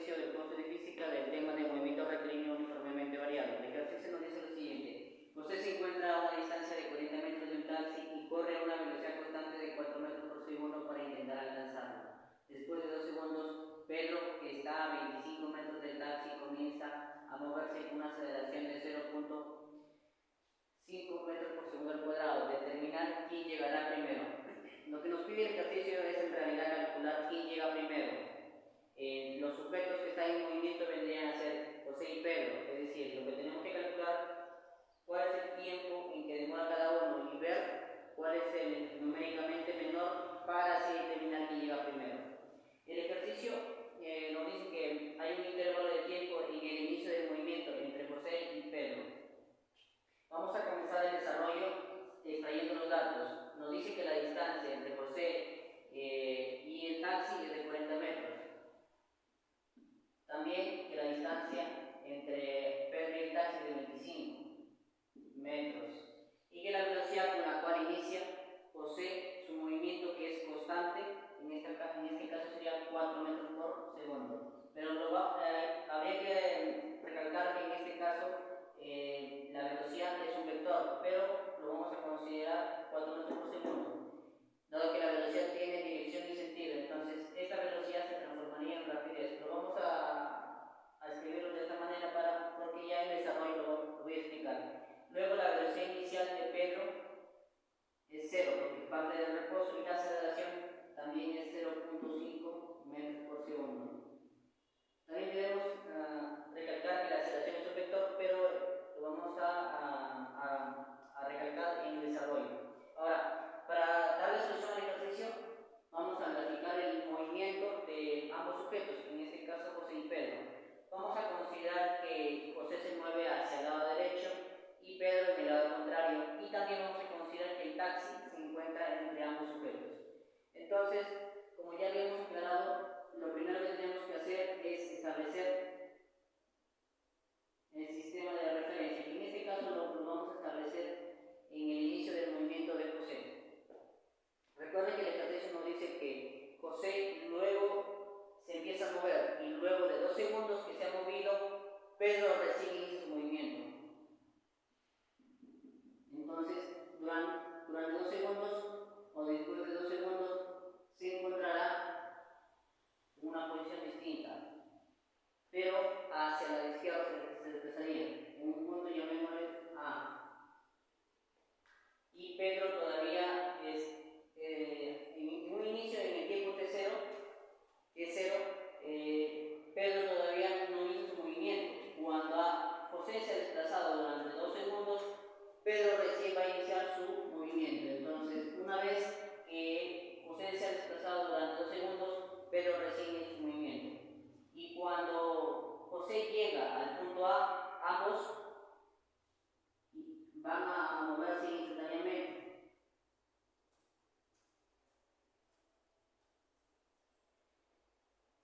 ejercicio del curso de física del tema de movimiento rectilíneo uniformemente variable. El ejercicio nos dice lo siguiente: José se encuentra a una distancia de 40 metros de un taxi y corre a una velocidad constante de 4 metros por segundo para intentar alcanzarlo. Después de 2 segundos, Pedro, que está a 25 metros del taxi, comienza a moverse con una aceleración de 0.5 metros por segundo al cuadrado. Determinar quién llegará primero. Lo que nos pide el ejercicio es en realidad calcular quién llega primero. Los sujetos que están en movimiento vendrían a ser José y Pedro, es decir, lo que tenemos que calcular cuál es el tiempo en que demora cada uno y ver cuál es el numéricamente menor para así determinar quién llega primero. El ejercicio nos dice que hay un intervalo de tiempo en el inicio del movimiento entre José y Pedro. Vamos a comenzar el desarrollo extrayendo los datos. Nos dice que la distancia entre José y el taxi es de 40 metros. También que la distancia entre Pedro y el taxi es de 25 metros. Y que la velocidad con la cual inicia José su movimiento, que es constante, en este caso sería 4 metros por segundo. Pero habría que recalcar que en este caso la velocidad es un vector, pero lo vamos a considerar 4 metros por segundo, dado que la velocidad tiene dirección y sentido. Entonces esta velocidad se transformaría en rapidez. Lo vamos a escribirlo de esta manera porque ya en el desarrollo lo voy a explicar. Luego la velocidad inicial de Pedro es 0, porque parte del reposo, y la aceleración también es 0.5 metros por segundo. También debemos recalcar que la aceleración es un vector, pero lo vamos a recalcar en el desarrollo. Ahora, para darle solución al ejercicio, vamos a graficar el movimiento de ambos sujetos, en este caso José y Pedro. Vamos a considerar que José se mueve hacia el lado derecho y Pedro en el lado contrario, y también vamos a considerar que el taxi se encuentra entre ambos sujetos. Entonces, como ya habíamos aclarado, lo primero que tenemos que hacer es establecer el sistema de referencia, que en este caso lo vamos a establecer en el inicio del movimiento de José. Recuerden que el ejercicio nos dice que José luego se empieza a mover y luego de 2 segundos que se ha movido, Pedro recién inicia su movimiento. Entonces, durante 2 segundos o después de 2 segundos se encontrará una posición distinta, pero hacia la izquierda se desplazaría en un punto, llamémosle A. Y Pedro todavía es en un inicio, en el tiempo T0, Pedro todavía no hizo su movimiento. Cuando José se ha desplazado durante 2 segundos, Pedro recién va a iniciar su movimiento. Entonces, una vez que José se ha desplazado durante 2 segundos, Pedro recién inicia su movimiento. Y cuando José llega al punto A, ambos van a moverse instantáneamente.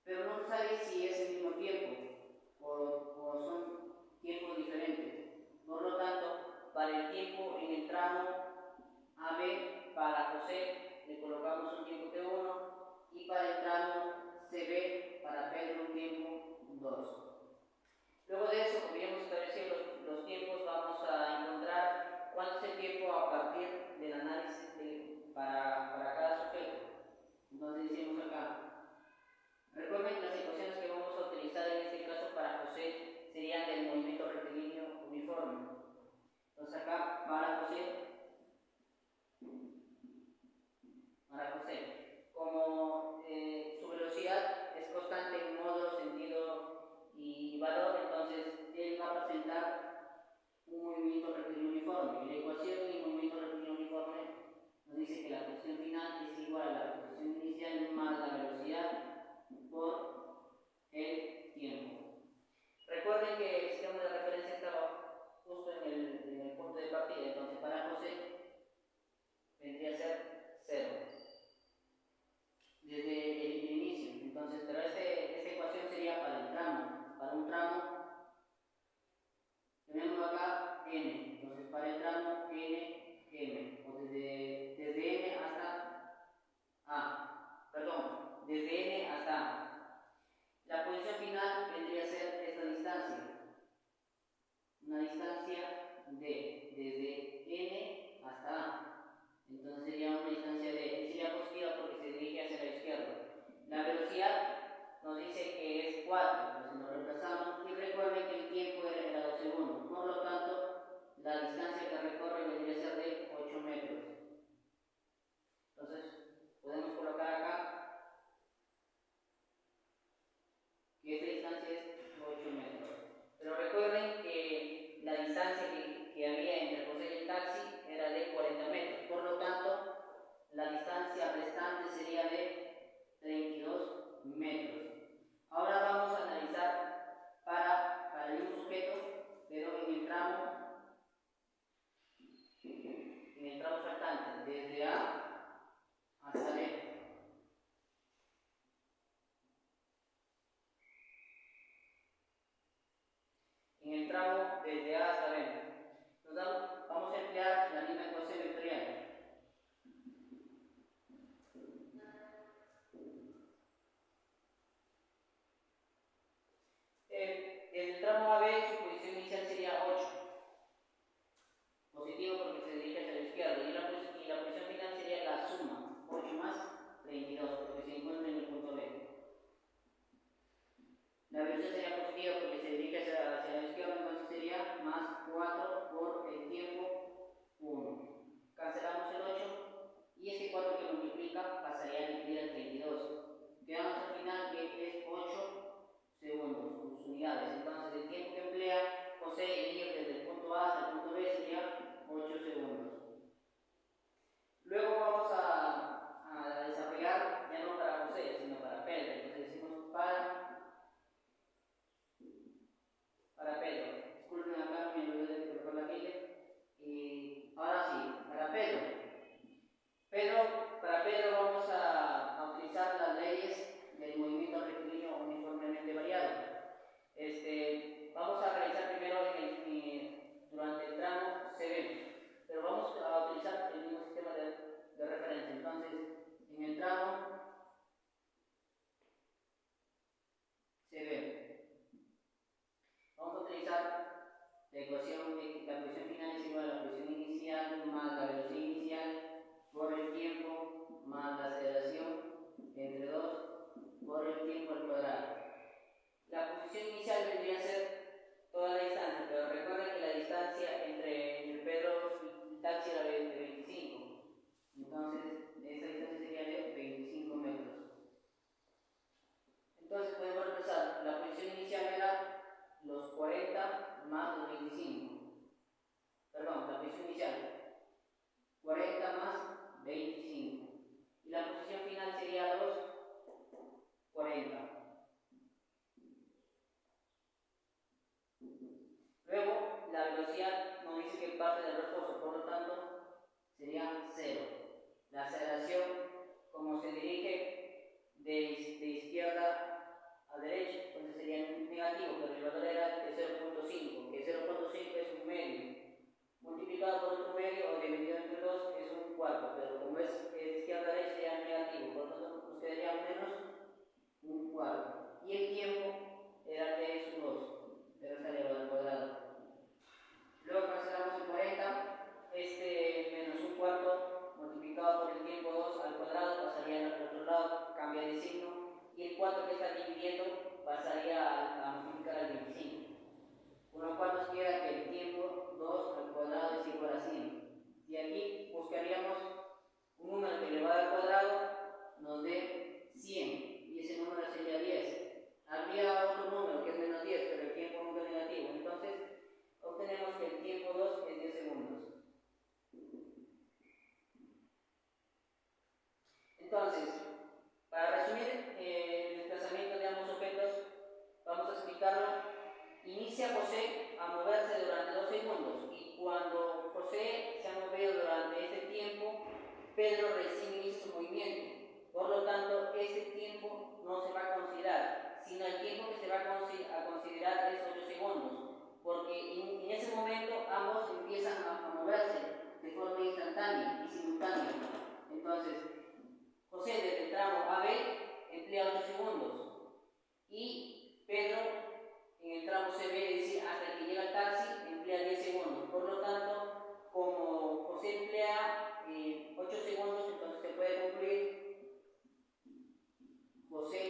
Pero no se sabe si es el mismo tiempo o son tiempos diferentes. Por lo tanto, para el tiempo en el tramo AB, para José le colocamos un tiempo T1, y para el tramo CB, para Pedro, un tiempo 2. Luego de eso, como ya hemos establecido los tiempos, vamos a encontrar cuánto es el tiempo a partir del análisis para cada sujeto. Entonces decimos acá, recuerden que las ecuaciones que vamos a utilizar en este caso para José serían del movimiento rectilíneo uniforme. Entonces acá para José, como su velocidad es constante en módulo, sentido y valor, entonces él va a presentar un movimiento rectilíneo uniforme. Y la ecuación del movimiento rectilíneo uniforme nos dice que la posición final es igual a la posición inicial más la velocidad por el tiempo. Recuerden que el sistema de referencia estaba justo en el punto de partida, entonces para José vendría a ser 0 desde el inicio. Entonces, pero esta ecuación sería para el tramo. Para un tramo tenemos acá n. Entonces, para el tramo n, m, o desde n hasta a. Perdón, desde n hasta a. La posición final vendría a ser esta distancia. Una distancia desde N hasta A. Entonces sería una distancia sería positiva porque se dirige hacia la izquierda. La velocidad nos dice que es 4, entonces nos reemplazamos y recuerden que el tiempo era 2 segundos. Por lo tanto, la distancia que recorre vendría a ser de 8 metros. Entonces, podemos colocar acá que esta distancia es 8 metros. Pero recuerden que la distancia que había entre José y el taxi era de 40 metros. Por lo tanto, la distancia restante sería de 32 metros. Ahora vamos a analizar para el mismo sujeto, pero en el tramo faltante, desde A hasta B. En el tramo desde A hasta B. Vamos a emplear la misma ecuación vectorial. Desde el tramo AB su posición inicial sería 8. Positivo porque se dirige hacia la izquierda. Y la posición final sería la suma. 8 más 32 porque se encuentra en el punto B. La velocidad sería positiva porque se dirige hacia la izquierda, entonces sería más 4 por el tiempo 1. Cancelamos el 8 y este 4 que multiplica pasaría a dividir el 32. Quedamos al final que es 8 segundos, sus unidades. Entonces el tiempo que emplea José en ir desde el punto A hasta el punto B sería 8 segundos. Luego vamos a desarrollar ya no para José, sino para Pedro. Entonces decimos para Pedro. Disculpen acá, me olvidé de colocar la tilde. Y ahora sí, para Pedro. Para Pedro vamos a utilizar las leyes del movimiento rectilíneo uniformemente variado. Vamos a realizar primero durante el tramo CB, pero vamos a utilizar el mismo sistema de referencia. Entonces, en el tramo CB, vamos a utilizar la ecuación final es igual a la posición inicial más la velocidad inicial por el tiempo más la aceleración entre 2 por el tiempo al cuadrado. La posición inicial vendría a ser toda la distancia, pero recuerden que la distancia entre Pedro y el taxi era de 25. Entonces, esta distancia sería de 25 metros. Entonces podemos empezar. La posición inicial era los 40 más los 25. Perdón, la posición inicial. 40 más 25. Y la posición final sería los 40. Luego, la velocidad nos dice que parte del reposo, por lo tanto, sería 0. La aceleración, como se dirige de izquierda a derecha, entonces sería negativo, pero el valor era de 0.5, que 0.5 es un medio. Multiplicado por otro medio o dividido entre 2 es un cuarto, pero como es de izquierda a derecha sería negativo, por lo tanto nos quedaría menos un cuarto. Y el tiempo era de su 2, pero está elevado al cuadrado. Luego cancelamos el 40, menos un cuarto multiplicado por el tiempo 2 al cuadrado pasaría al otro lado, cambia de signo, y el 4 que está dividiendo pasaría a multiplicar al 25. Con lo cual nos queda que el tiempo 2 al cuadrado es igual a 100. Y aquí buscaríamos un número que elevado al cuadrado nos dé 100, y ese número sería 10. Habría otro número que es menos 10, pero el tiempo nunca es negativo. Entonces, obtenemos que el tiempo 2 es 10 segundos. Entonces, para resumir el desplazamiento de ambos objetos, vamos a explicarlo. Inicia José a moverse durante 2 segundos y cuando José se ha movido durante este tiempo, Pedro recién inicia su movimiento. Por lo tanto, este tiempo no se va a considerar, sino el tiempo que se va a considerar es 8 segundos, porque en ese momento ambos empiezan a ve, es decir, hasta que llega el taxi, emplea 10 segundos. Por lo tanto, como José emplea 8 segundos, entonces se puede concluir José